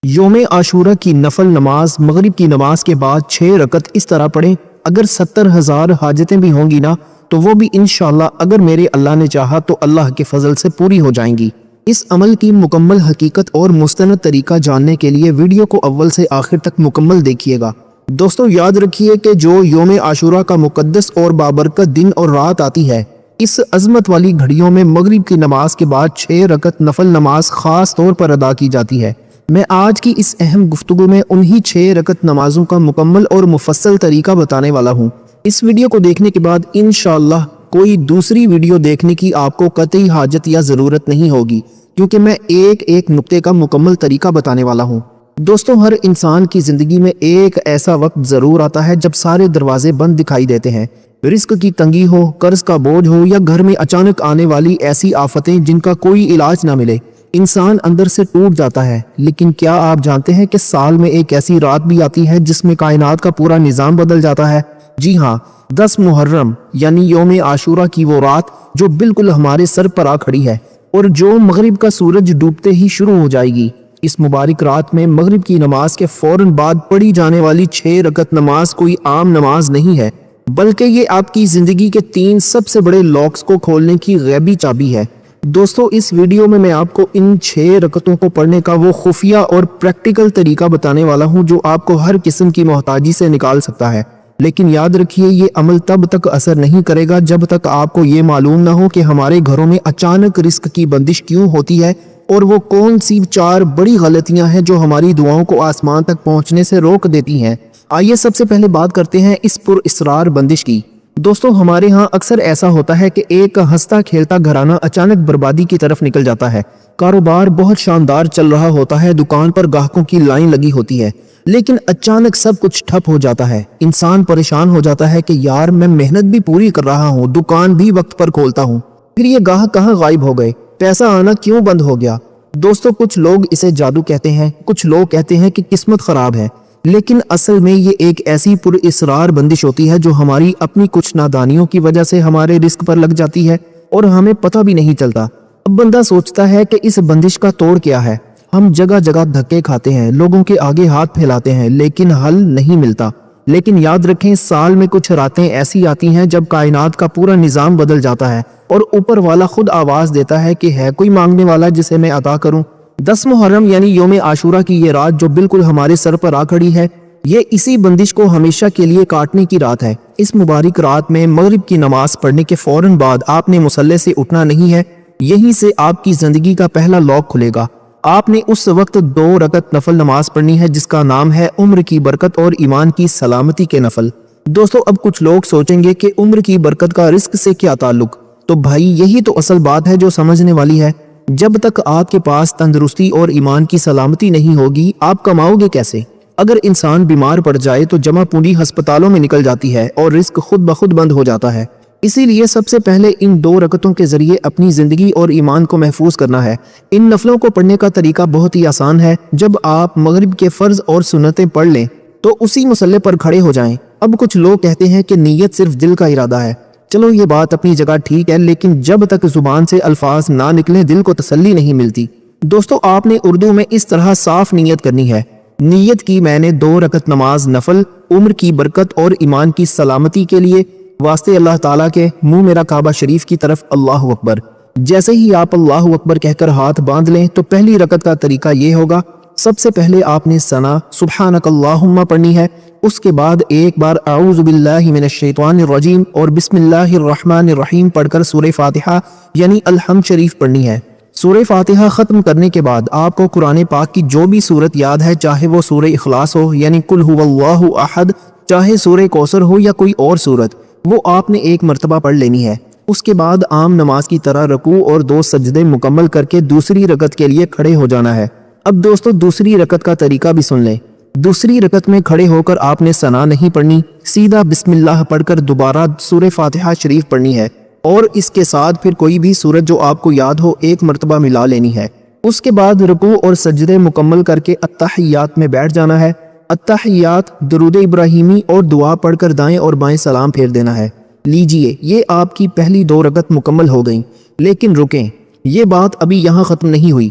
یوم عاشورہ کی نفل نماز مغرب کی نماز کے بعد 6 رکعت اس طرح پڑھیں، اگر 70,000 حاجتیں بھی ہوں گی نا تو وہ بھی انشاءاللہ اگر میرے اللہ نے چاہا تو اللہ کے فضل سے پوری ہو جائیں گی۔ اس عمل کی مکمل حقیقت اور مستند طریقہ جاننے کے لیے ویڈیو کو اول سے آخر تک مکمل دیکھیے گا۔ دوستو یاد رکھیے کہ جو یوم عاشورہ کا مقدس اور بابرکت دن اور رات آتی ہے، اس عظمت والی گھڑیوں میں مغرب کی نماز کے بعد 6 رکعت نفل نماز خاص طور پر ادا کی جاتی ہے۔ میں آج کی اس اہم گفتگو میں انہی 6 رکعت نمازوں کا مکمل اور مفصل طریقہ بتانے والا ہوں۔ اس ویڈیو کو دیکھنے کے بعد انشاءاللہ کوئی دوسری ویڈیو دیکھنے کی آپ کو قطعی حاجت یا ضرورت نہیں ہوگی، کیونکہ میں ایک ایک نقطے کا مکمل طریقہ بتانے والا ہوں۔ دوستو ہر انسان کی زندگی میں ایک ایسا وقت ضرور آتا ہے جب سارے دروازے بند دکھائی دیتے ہیں، رزق کی تنگی ہو، قرض کا بوجھ ہو یا گھر میں اچانک آنے والی ایسی آفتیں جن کا کوئی علاج نہ ملے، انسان اندر سے ٹوٹ جاتا ہے۔ لیکن کیا آپ جانتے ہیں کہ سال میں ایک ایسی رات بھی آتی ہے جس میں کائنات کا پورا نظام بدل جاتا ہے؟ جی ہاں، 10 محرم یعنی یوم عاشورہ کی وہ رات جو بالکل ہمارے سر پر آ کھڑی ہے اور جو مغرب کا سورج ڈوبتے ہی شروع ہو جائے گی۔ اس مبارک رات میں مغرب کی نماز کے فوراً بعد پڑھی جانے والی 6 رکعت نماز کوئی عام نماز نہیں ہے، بلکہ یہ آپ کی زندگی کے 3 سب سے بڑے لاکس کو کھولنے کی غیبی چابی ہے۔ دوستو اس ویڈیو میں آپ کو ان 6 رکعتوں کو پڑھنے کا وہ خفیہ اور پریکٹیکل طریقہ بتانے والا ہوں جو آپ کو ہر قسم کی محتاجی سے نکال سکتا ہے۔ لیکن یاد رکھیے یہ عمل تب تک اثر نہیں کرے گا جب تک آپ کو یہ معلوم نہ ہو کہ ہمارے گھروں میں اچانک رزق کی بندش کیوں ہوتی ہے اور وہ کون سی 4 بڑی غلطیاں ہیں جو ہماری دعاؤں کو آسمان تک پہنچنے سے روک دیتی ہیں۔ آئیے سب سے پہلے بات کرتے ہیں اس پر اسرار بندش کی۔ دوستو ہمارے ہاں اکثر ایسا ہوتا ہے کہ ایک ہنستا کھیلتا گھرانہ اچانک بربادی کی طرف نکل جاتا ہے۔ کاروبار بہت شاندار چل رہا ہوتا ہے، دکان پر گاہکوں کی لائن لگی ہوتی ہے، لیکن اچانک سب کچھ ٹھپ ہو جاتا ہے۔ انسان پریشان ہو جاتا ہے کہ یار میں محنت بھی پوری کر رہا ہوں، دکان بھی وقت پر کھولتا ہوں، پھر یہ گاہک کہاں غائب ہو گئے، پیسہ آنا کیوں بند ہو گیا؟ دوستو کچھ لوگ اسے جادو کہتے ہیں، کچھ لوگ کہتے ہیں کہ قسمت خراب ہے، لیکن اصل میں یہ ایک ایسی پر اسرار بندش ہوتی ہے جو ہماری اپنی کچھ نادانیوں کی وجہ سے ہمارے رزق پر لگ جاتی ہے اور ہمیں پتہ بھی نہیں چلتا۔ اب بندہ سوچتا ہے کہ اس بندش کا توڑ کیا ہے؟ ہم جگہ جگہ دھکے کھاتے ہیں، لوگوں کے آگے ہاتھ پھیلاتے ہیں، لیکن حل نہیں ملتا۔ لیکن یاد رکھیں سال میں کچھ راتیں ایسی آتی ہیں جب کائنات کا پورا نظام بدل جاتا ہے اور اوپر والا خود آواز دیتا ہے کہ ہے کوئی مانگنے والا جسے میں عطا کروں۔ 10 محرم یعنی یوم عاشورہ کی یہ رات جو بالکل ہمارے سر پر آ کھڑی ہے، یہ اسی بندش کو ہمیشہ کے لیے کاٹنے کی رات ہے۔ اس مبارک رات میں مغرب کی نماز پڑھنے کے فوراً بعد آپ نے مصلی سے اٹھنا نہیں ہے، یہیں سے آپ کی زندگی کا پہلا لاک کھلے گا۔ آپ نے اس وقت 2 رکعت نفل نماز پڑھنی ہے جس کا نام ہے عمر کی برکت اور ایمان کی سلامتی کے نفل۔ دوستو اب کچھ لوگ سوچیں گے کہ عمر کی برکت کا رزق سے کیا تعلق؟ تو بھائی یہی تو اصل بات ہے جو سمجھنے والی ہے۔ جب تک آپ کے پاس تندرستی اور ایمان کی سلامتی نہیں ہوگی آپ کماؤ گے کیسے؟ اگر انسان بیمار پڑ جائے تو جمع پونجی ہسپتالوں میں نکل جاتی ہے اور رزق خود بخود بند ہو جاتا ہے۔ اسی لیے سب سے پہلے ان 2 رکعتوں کے ذریعے اپنی زندگی اور ایمان کو محفوظ کرنا ہے۔ ان نفلوں کو پڑھنے کا طریقہ بہت ہی آسان ہے۔ جب آپ مغرب کے فرض اور سنتیں پڑھ لیں تو اسی مصلی پر کھڑے ہو جائیں۔ اب کچھ لوگ کہتے ہیں کہ نیت صرف دل کا ارادہ ہے۔ چلو یہ بات اپنی جگہ ٹھیک ہے، لیکن جب تک زبان سے الفاظ نہ نکلیں دل کو تسلی نہیں ملتی۔ دوستو آپ نے اردو میں اس طرح صاف نیت کرنی ہے، نیت کی میں نے 2 رکعت نماز نفل عمر کی برکت اور ایمان کی سلامتی کے لیے، واسطے اللہ تعالیٰ کے، منہ میرا کعبہ شریف کی طرف، اللہ اکبر۔ جیسے ہی آپ اللہ اکبر کہہ کر ہاتھ باندھ لیں تو پہلی رکعت کا طریقہ یہ ہوگا، سب سے پہلے آپ نے ثنا سبحانک اللہم پڑھنی ہے، اس کے بعد ایک بار اعوذ باللہ من الشیطان الرجیم اور بسم اللہ الرحمن الرحیم پڑھ کر سورہ فاتحہ یعنی الحمد شریف پڑھنی ہے۔ سورہ فاتحہ ختم کرنے کے بعد آپ کو قرآن پاک کی جو بھی سورت یاد ہے، چاہے وہ سورہ اخلاص ہو یعنی قل ھو اللہ احد، چاہے سورہ کوثر ہو یا کوئی اور سورت، وہ آپ نے ایک مرتبہ پڑھ لینی ہے۔ اس کے بعد عام نماز کی طرح رکوع اور 2 سجدے مکمل کر کے دوسری رکعت کے لیے کھڑے ہو جانا ہے۔ اب دوستو دوسری رکعت کا طریقہ بھی سن لیں۔ دوسری رکعت میں کھڑے ہو کر آپ نے ثنا نہیں پڑھنی، سیدھا بسم اللہ پڑھ کر دوبارہ سورہ فاتحہ شریف پڑھنی ہے اور اس کے ساتھ پھر کوئی بھی سورت جو آپ کو یاد ہو ایک مرتبہ ملا لینی ہے۔ اس کے بعد رکوع اور سجدے مکمل کر کے التحیات میں بیٹھ جانا ہے۔ التحیات درود ابراہیمی اور دعا پڑھ کر دائیں اور بائیں سلام پھیر دینا ہے۔ لیجئے یہ آپ کی پہلی 2 رکعت مکمل ہو گئیں، لیکن رکیں، یہ بات ابھی یہاں ختم نہیں ہوئی۔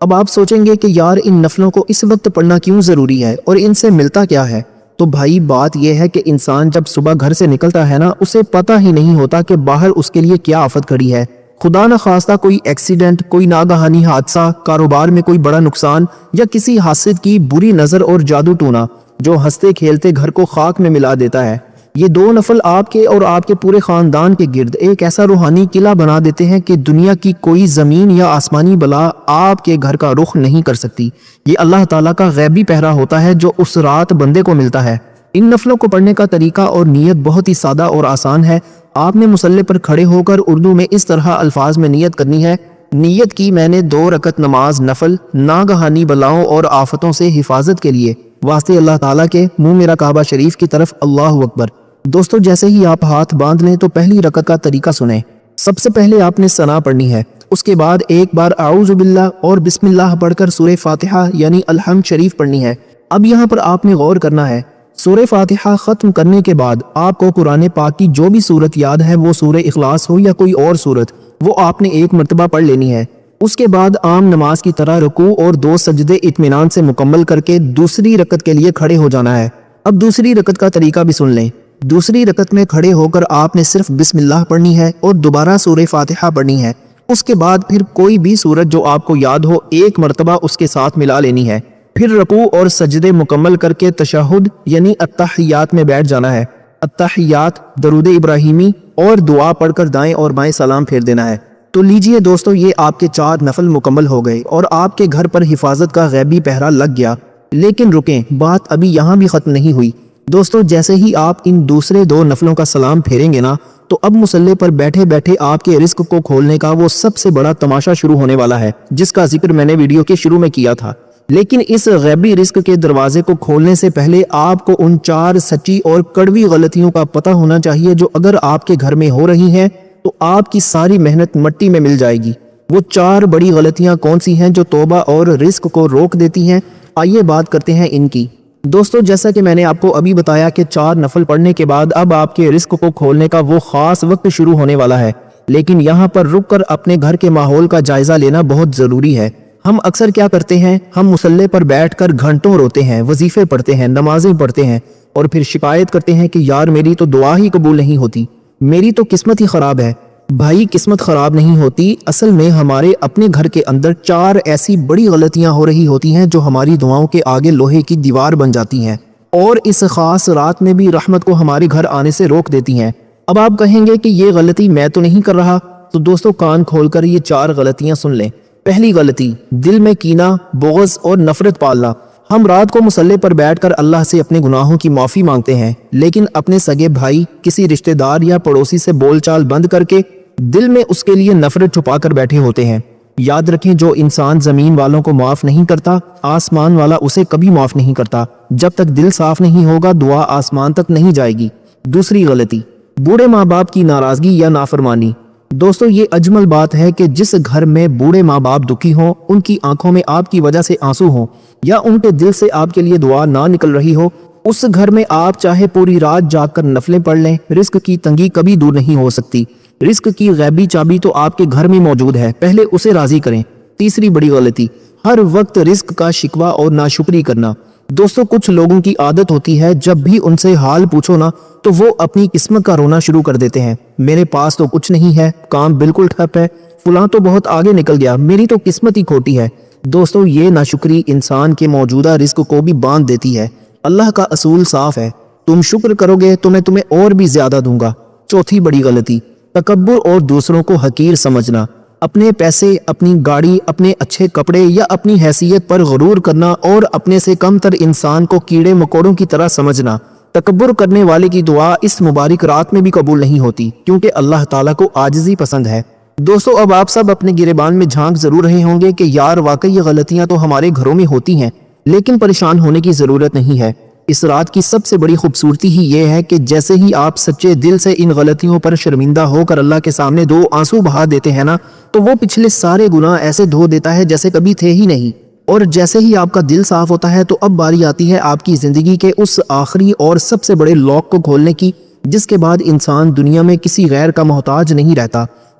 اب آپ سوچیں گے کہ یار ان نفلوں کو اس وقت پڑھنا کیوں ضروری ہے اور ان سے ملتا کیا ہے؟ تو بھائی بات یہ ہے کہ انسان جب صبح گھر سے نکلتا ہے نا، اسے پتہ ہی نہیں ہوتا کہ باہر اس کے لیے کیا آفت کھڑی ہے۔ خدا نہ خواستہ کوئی ایکسیڈنٹ، کوئی ناگہانی حادثہ، کاروبار میں کوئی بڑا نقصان، یا کسی حاسد کی بری نظر اور جادو ٹونا جو ہنستے کھیلتے گھر کو خاک میں ملا دیتا ہے۔ یہ دو نفل آپ کے اور آپ کے پورے خاندان کے گرد ایک ایسا روحانی قلعہ بنا دیتے ہیں کہ دنیا کی کوئی زمین یا آسمانی بلا آپ کے گھر کا رخ نہیں کر سکتی۔ یہ اللہ تعالیٰ کا غیبی پہرا ہوتا ہے جو اس رات بندے کو ملتا ہے۔ ان نفلوں کو پڑھنے کا طریقہ اور نیت بہت ہی سادہ اور آسان ہے۔ آپ نے مصلی پر کھڑے ہو کر اردو میں اس طرح الفاظ میں نیت کرنی ہے: نیت کی میں نے 2 رکعت نماز نفل ناگہانی بلاؤں اور آفتوں سے حفاظت کے لیے، واسطے اللہ تعالیٰ کے، منہ میرا کعبہ شریف کی طرف، اللہ اکبر۔ دوستو جیسے ہی آپ ہاتھ باندھ لیں تو پہلی رکعت کا طریقہ سنیں۔ سب سے پہلے آپ نے ثنا پڑھنی ہے، اس کے بعد ایک بار اعوذ باللہ اور بسم اللہ پڑھ کر سورہ فاتحہ یعنی الحمد شریف پڑھنی ہے۔ اب یہاں پر آپ نے غور کرنا ہے، سورہ فاتحہ ختم کرنے کے بعد آپ کو قرآن پاک کی جو بھی سورت یاد ہے، وہ سورہ اخلاص ہو یا کوئی اور سورت، وہ آپ نے ایک مرتبہ پڑھ لینی ہے۔ اس کے بعد عام نماز کی طرح رکوع اور 2 سجدے اطمینان سے مکمل کر کے دوسری رکعت کے لیے کھڑے ہو جانا ہے۔ اب دوسری رکعت کا طریقہ بھی سن لیں۔ دوسری رکعت میں کھڑے ہو کر آپ نے صرف بسم اللہ پڑھنی ہے اور دوبارہ سورہ فاتحہ پڑھنی ہے۔ اس کے بعد پھر کوئی بھی سورت جو آپ کو یاد ہو ایک مرتبہ اس کے ساتھ ملا لینی ہے۔ پھر رکوع اور سجدے مکمل کر کے تشہد یعنی التحیات میں بیٹھ جانا ہے۔ التحیات، درود ابراہیمی اور دعا پڑھ کر دائیں اور بائیں سلام پھیر دینا ہے۔ تو لیجئے دوستو، یہ آپ کے 4 نفل مکمل ہو گئے اور آپ کے گھر پر حفاظت کا غیبی پہرا لگ گیا۔ لیکن رکیں، بات ابھی یہاں بھی ختم نہیں ہوئی۔ دوستو جیسے ہی آپ ان دوسرے 2 نفلوں کا سلام پھیریں گے نا، تو اب مصلی پر بیٹھے بیٹھے آپ کے رزق کو کھولنے کا وہ سب سے بڑا تماشا شروع ہونے والا ہے، جس کا ذکر میں نے ویڈیو کے شروع میں کیا تھا۔ لیکن اس غیبی رزق کے دروازے کو کھولنے سے پہلے آپ کو ان 4 سچی اور کڑوی غلطیوں کا پتہ ہونا چاہیے جو اگر آپ کے گھر میں ہو رہی ہیں تو آپ کی ساری محنت مٹی میں مل جائے گی۔ وہ 4 بڑی غلطیاں کون سی ہیں جو توبہ اور رزق کو روک دیتی ہیں؟ آئیے بات کرتے ہیں ان کی۔ دوستو جیسا کہ میں نے آپ کو ابھی بتایا کہ 4 نفل پڑھنے کے بعد اب آپ کے رزق کو کھولنے کا وہ خاص وقت شروع ہونے والا ہے، لیکن یہاں پر رک کر اپنے گھر کے ماحول کا جائزہ لینا بہت ضروری ہے۔ ہم اکثر کیا کرتے ہیں، ہم مصلی پر بیٹھ کر گھنٹوں روتے ہیں، وظیفے پڑھتے ہیں، نمازیں پڑھتے ہیں اور پھر شکایت کرتے ہیں کہ یار میری تو دعا ہی قبول نہیں ہوتی، میری تو قسمت ہی خراب ہے۔ بھائی قسمت خراب نہیں ہوتی، اصل میں ہمارے اپنے گھر کے اندر 4 ایسی بڑی غلطیاں ہو رہی ہوتی ہیں جو ہماری دعاؤں کے آگے لوہے کی دیوار بن جاتی ہیں اور اس خاص رات میں بھی رحمت کو ہمارے گھر آنے سے روک دیتی ہیں۔ اب آپ کہیں گے کہ یہ غلطی میں تو نہیں کر رہا، تو دوستو کان کھول کر یہ 4 غلطیاں سن لیں۔ پہلی غلطی، دل میں کینہ، بغض اور نفرت پالنا۔ ہم رات کو مصلی پر بیٹھ کر اللہ سے اپنے گناہوں کی معافی مانگتے ہیں، لیکن اپنے سگے بھائی، کسی رشتہ دار یا پڑوسی سے بول چال بند کر کے دل میں اس کے لیے نفرت چھپا کر بیٹھے ہوتے ہیں۔ یاد رکھیں، جو انسان زمین والوں کو معاف نہیں کرتا، آسمان والا اسے کبھی معاف نہیں کرتا۔ جب تک دل صاف نہیں ہوگا، دعا آسمان تک نہیں جائے گی۔ دوسری غلطی، بوڑھے ماں باپ کی ناراضگی یا نافرمانی۔ دوستو یہ اجمل بات ہے کہ جس گھر میں بوڑھے ماں باپ دکھی ہوں، ان کی آنکھوں میں آپ کی وجہ سے آنسو ہوں یا ان کے دل سے آپ کے لیے دعا نہ نکل رہی ہو، اس گھر میں آپ چاہے پوری رات جاگ کر نفلیں پڑھ لیں، رزق کی تنگی کبھی دور نہیں ہو سکتی۔ رزق کی غیبی چابی تو آپ کے گھر میں موجود ہے، پہلے اسے راضی کریں۔ تیسری بڑی غلطی، ہر وقت رزق کا شکوہ اور ناشکری کرنا۔ دوستو کچھ لوگوں کی عادت ہوتی ہے، جب بھی ان سے حال پوچھو نا تو وہ اپنی قسمت کا رونا شروع کر دیتے ہیں۔ میرے پاس تو کچھ نہیں ہے، کام بالکل ٹھپ ہے، فلاں تو بہت آگے نکل گیا، میری تو قسمت ہی کھوٹی ہے۔ دوستو یہ ناشکری انسان کے موجودہ رزق کو بھی باندھ دیتی ہے۔ اللہ کا اصول صاف ہے، تم شکر کرو گے تو میں تمہیں اور بھی زیادہ دوں گا۔ چوتھی بڑی غلطی، تکبر اور دوسروں کو حقیر سمجھنا۔ اپنے پیسے، اپنی گاڑی، اپنے اچھے کپڑے یا اپنی حیثیت پر غرور کرنا اور اپنے سے کم تر انسان کو کیڑے مکوڑوں کی طرح سمجھنا۔ تکبر کرنے والے کی دعا اس مبارک رات میں بھی قبول نہیں ہوتی، کیونکہ اللہ تعالیٰ کو عاجزی پسند ہے۔ دوستو اب آپ سب اپنے گریبان میں جھانک ضرور رہے ہوں گے کہ یار واقعی یہ غلطیاں تو ہمارے گھروں میں ہوتی ہیں، لیکن پریشان ہونے کی ضرورت نہیں ہے۔ اس رات کی سب سے بڑی خوبصورتی ہی یہ ہے کہ جیسے ہی آپ سچے دل سے ان غلطیوں پر شرمندہ ہو کر اللہ کے سامنے 2 آنسو بہا دیتے ہیں نا، تو وہ پچھلے سارے گناہ ایسے دھو دیتا ہے جیسے کبھی تھے ہی نہیں۔ اور جیسے ہی آپ کا دل صاف ہوتا ہے تو اب باری آتی ہے آپ کی زندگی کے اس آخری اور سب سے بڑے لاک کو کھولنے کی، جس کے بعد انسان دنیا میں کسی غیر کا محتاج نہیں رہتا۔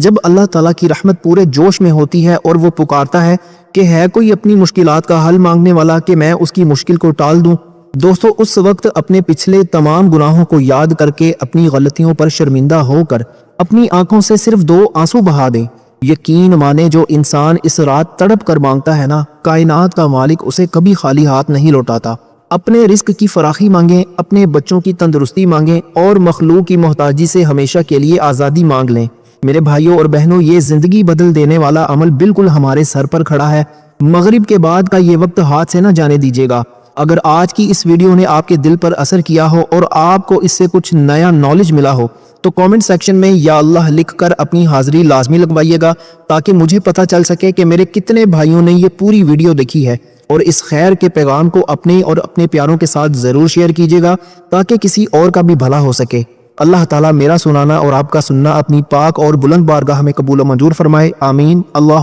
جب اللہ تعالیٰ کی رحمت پورے جوش میں ہوتی ہے اور وہ پکارتا ہے کہ ہے کوئی اپنی مشکلات کا حل مانگنے والا کہ میں اس کی مشکل کو ٹال دوں، دوستو اس وقت اپنے پچھلے تمام گناہوں کو یاد کر کے اپنی غلطیوں پر شرمندہ ہو کر اپنی آنکھوں سے صرف 2 آنسو بہا دیں۔ یقین مانے جو انسان اس رات تڑپ کر مانگتا ہے نا، کائنات کا مالک اسے کبھی خالی ہاتھ نہیں لوٹاتا۔ اپنے رزق کی فراخی مانگیں، اپنے بچوں کی تندرستی مانگیں اور مخلوق کی محتاجی سے ہمیشہ کے لیے آزادی مانگ لیں۔ میرے بھائیوں اور بہنوں، یہ زندگی بدل دینے والا عمل بالکل ہمارے سر پر کھڑا ہے۔ مغرب کے بعد کا یہ وقت ہاتھ سے نہ جانے دیجیے گا۔ اگر آج کی اس ویڈیو نے آپ کے دل پر اثر کیا ہو اور آپ کو اس سے کچھ نیا نالج ملا ہو تو کامنٹ سیکشن میں یا اللہ لکھ کر اپنی حاضری لازمی لگوائیے گا، تاکہ مجھے پتہ چل سکے کہ میرے کتنے بھائیوں نے یہ پوری ویڈیو دیکھی ہے۔ اور اس خیر کے پیغام کو اپنے اور اپنے پیاروں کے ساتھ ضرور شیئر کیجیے گا تاکہ کسی اور کا بھی بھلا ہو سکے۔ اللہ تعالیٰ میرا سنانا اور آپ کا سننا اپنی پاک اور بلند بارگاہ میں قبول و منظور فرمائے، آمین۔ اللہ